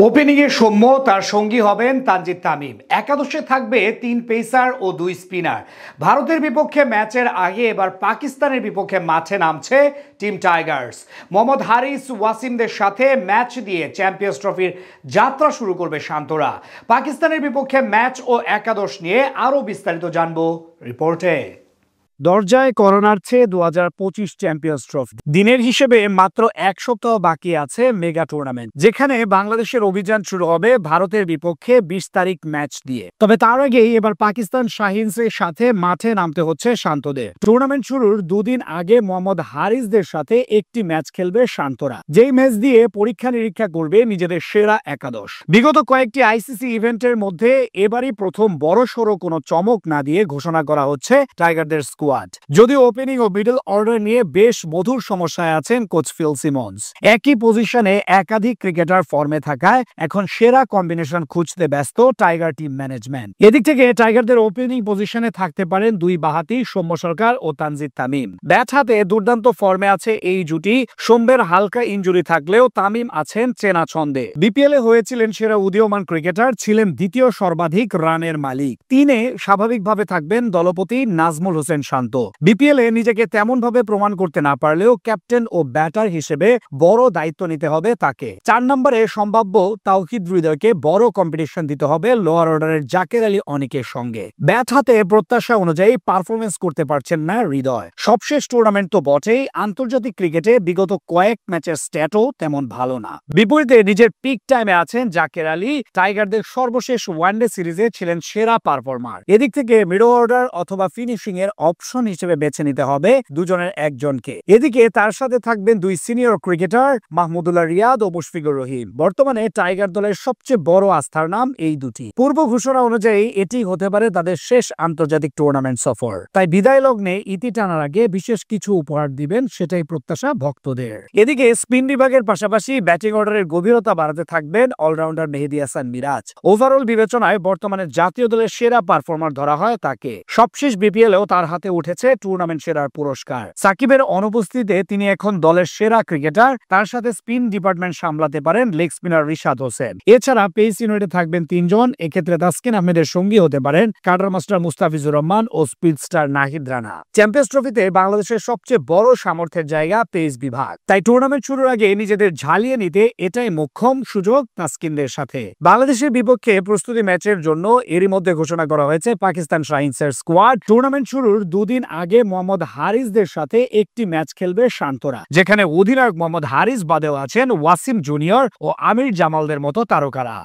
ওপেনিংয়ে সৌম্য, তার সঙ্গী হবেন তানজিদ তামিম। একাদশে থাকবে 3 পেসার ও 2 স্পিনার। ভারতের বিপক্ষে ম্যাচের আগে এবার পাকিস্তানের বিপক্ষে মাঠে নামছে টিম টাইগার্স। মোহাম্মদ হারিস, ওয়াসিমদের সাথে ম্যাচ দিয়ে চ্যাম্পিয়ন্স ট্রফির যাত্রা শুরু করবে শান্তরা। পাকিস্তানের বিপক্ষে ম্যাচ ও একাদশ নিয়ে আরও বিস্তারিত জানবো রিপোর্টে। দরজায় করোনার চেয়ে 2025 চ্যাম্পিয়ন্স ট্রফি দিনের হিসেবে মাত্র এক সপ্তাহ বাকি আছে মেগা টুর্নামেন্ট, যেখানে বাংলাদেশের অভিযান শুরু হবে ভারতের বিপক্ষে 20 তারিখ ম্যাচ দিয়ে। তবে তার আগেই এবার পাকিস্তান শাহিনসের সাথে মাঠে নামতে হচ্ছে শান্তদের। টুর্নামেন্ট শুরুর দুদিন আগে মোহাম্মদ হারিসদের সাথে একটি ম্যাচ খেলবে শান্তরা, যেই ম্যাচ দিয়ে পরীক্ষা নিরীক্ষা করবে নিজেদের সেরা একাদশ। বিগত কয়েকটি আইসিসি ইভেন্টের মধ্যে এবারই প্রথম বড়সড় কোনো চমক না দিয়ে ঘোষণা করা হচ্ছে টাইগারদের স্কোয়াড। যদিও ওপেনিং ও মিডল অর্ডার নিয়ে বেশ মধুর সমস্যায় আছেন কোচ ফিল সিমন্স। একই পজিশনে একাধিক ক্রিকেটার ফর্মে থাকায় এখন সেরা কম্বিনেশন খুঁজতে ব্যস্ত টাইগার টিম ম্যানেজমেন্ট। এদিক থেকে টাইগারদের ওপেনিং পজিশনে থাকতে পারেন দুই বাহাতি সৌম্য সরকার ও তানজিদ তামিম। ব্যাট হাতে দুর্দান্ত ফর্মে আছে এই জুটি। সৌম্যের হালকা ইনজুরি থাকলেও তামিম আছেন চেনা ছন্দে। বিপিএল এ হয়েছিলেন সেরা উদীয়মান ক্রিকেটার, ছিলেন দ্বিতীয় সর্বাধিক রানের মালিক। 3-এ স্বাভাবিকভাবে থাকবেন দলপতি নাজমুল হোসেন শান্ত। বিপিএল এ নিজেকে তেমন ভাবে প্রমাণ করতে না পারলেও ক্যাপ্টেন ও ব্যাটার হিসেবে বড় দায়িত্ব নিতে হবে তাকে। 4 নম্বরে সম্ভাব্য তাওহিদ হৃদয়কে বড় কম্পিটিশন দিতে হবে লোয়ার অর্ডারের জাকের আলী অনিকের সঙ্গে। ব্যাট হাতে প্রত্যাশা অনুযায়ী পারফরমেন্স করতে পারছেন না হৃদয়। সবশেষ টুর্নামেন্ট তো বটেই, আন্তর্জাতিক ক্রিকেটে বিগত কয়েক ম্যাচের স্ট্যাটও তেমন ভালো না। বিপরীতে নিজের পিক টাইমে আছেন জাকের আলী। টাইগারদের সর্বশেষ ওয়ানডে সিরিজে ছিলেন সেরা পারফর্মার। এদিক থেকে মিডল অর্ডার অথবা ফিনিশিং এর অপশন হিসেবে বেছে নিতে হবে দুজনের একজনকে। এদিকে তার সাথে থাকবেন দুই সিনিয়র ক্রিকেটার মাহমুদুল্লাহ রিয়াদ ও মুশফিকুর রহিম। বর্তমানে টাইগার দলের সবচেয়ে বড় আস্থার নাম এই দুটি। পূর্ব ঘোষণা অনুযায়ী এটি হতে পারে তাদের শেষ আন্তর্জাতিক টুর্নামেন্ট সফর। তাই বিদায় লগ্নে ইতি টানার আগে বিশেষ কিছু উপহার দিবেন, সেটাই প্রত্যাশা ভক্তদের। এদিকে স্পিন বিভাগের পাশাপাশি ব্যাটিং অর্ডারের গভীরতা বাড়াতে থাকবেন অলরাউন্ডার মেহেদী হাসান মিরাজ। ওভারঅল বিবেচনায় বর্তমানে জাতীয় দলের সেরা পারফর্মার ধরা হয় তাকে। সবশেষ বিপিএলেও তার হাতে উঠেছে টুর্নামেন্ট সেরার পুরস্কার। সাকিবের অনুপস্থিতিতে তিনি এখন দলের সেরা ক্রিকেটার। তার সাথে স্পিন ডিপার্টমেন্ট সামলাতে পারেন লেগ স্পিনার রিশাদ হোসেন। এছাড়া পেস ইউনিটে থাকবেন 3 জন। এক্ষেত্রে তাসকিন আহমেদের সঙ্গী হতে পারেন কাটার মাস্টার মুস্তাফিজুর রহমান ও speed star Nahid Rana. Champions ট্রফিতে বাংলাদেশের সবচেয়ে বড় সামর্থ্যের জায়গা পেস বিভাগ। তাই টুর্নামেন্ট শুরুর আগে নিজেদের ঝালিয়ে নিতে এটাই মোক্ষম সুযোগ তাসকিনদের সাথে। বাংলাদেশের বিপক্ষে প্রস্তুতি ম্যাচের জন্য এরই মধ্যে ঘোষণা করা হয়েছে পাকিস্তান শাহিনসের স্কোয়াড। টুর্নামেন্ট শুরুর দুদিন আগে মোহাম্মদ হারিসদের সাথে একটি ম্যাচ খেলবে শান্তরা, যেখানে অধিনায়ক মোহাম্মদ হারিস বাদেও আছেন ওয়াসিম জুনিয়র ও আমির জামালদের মতো তারকারা।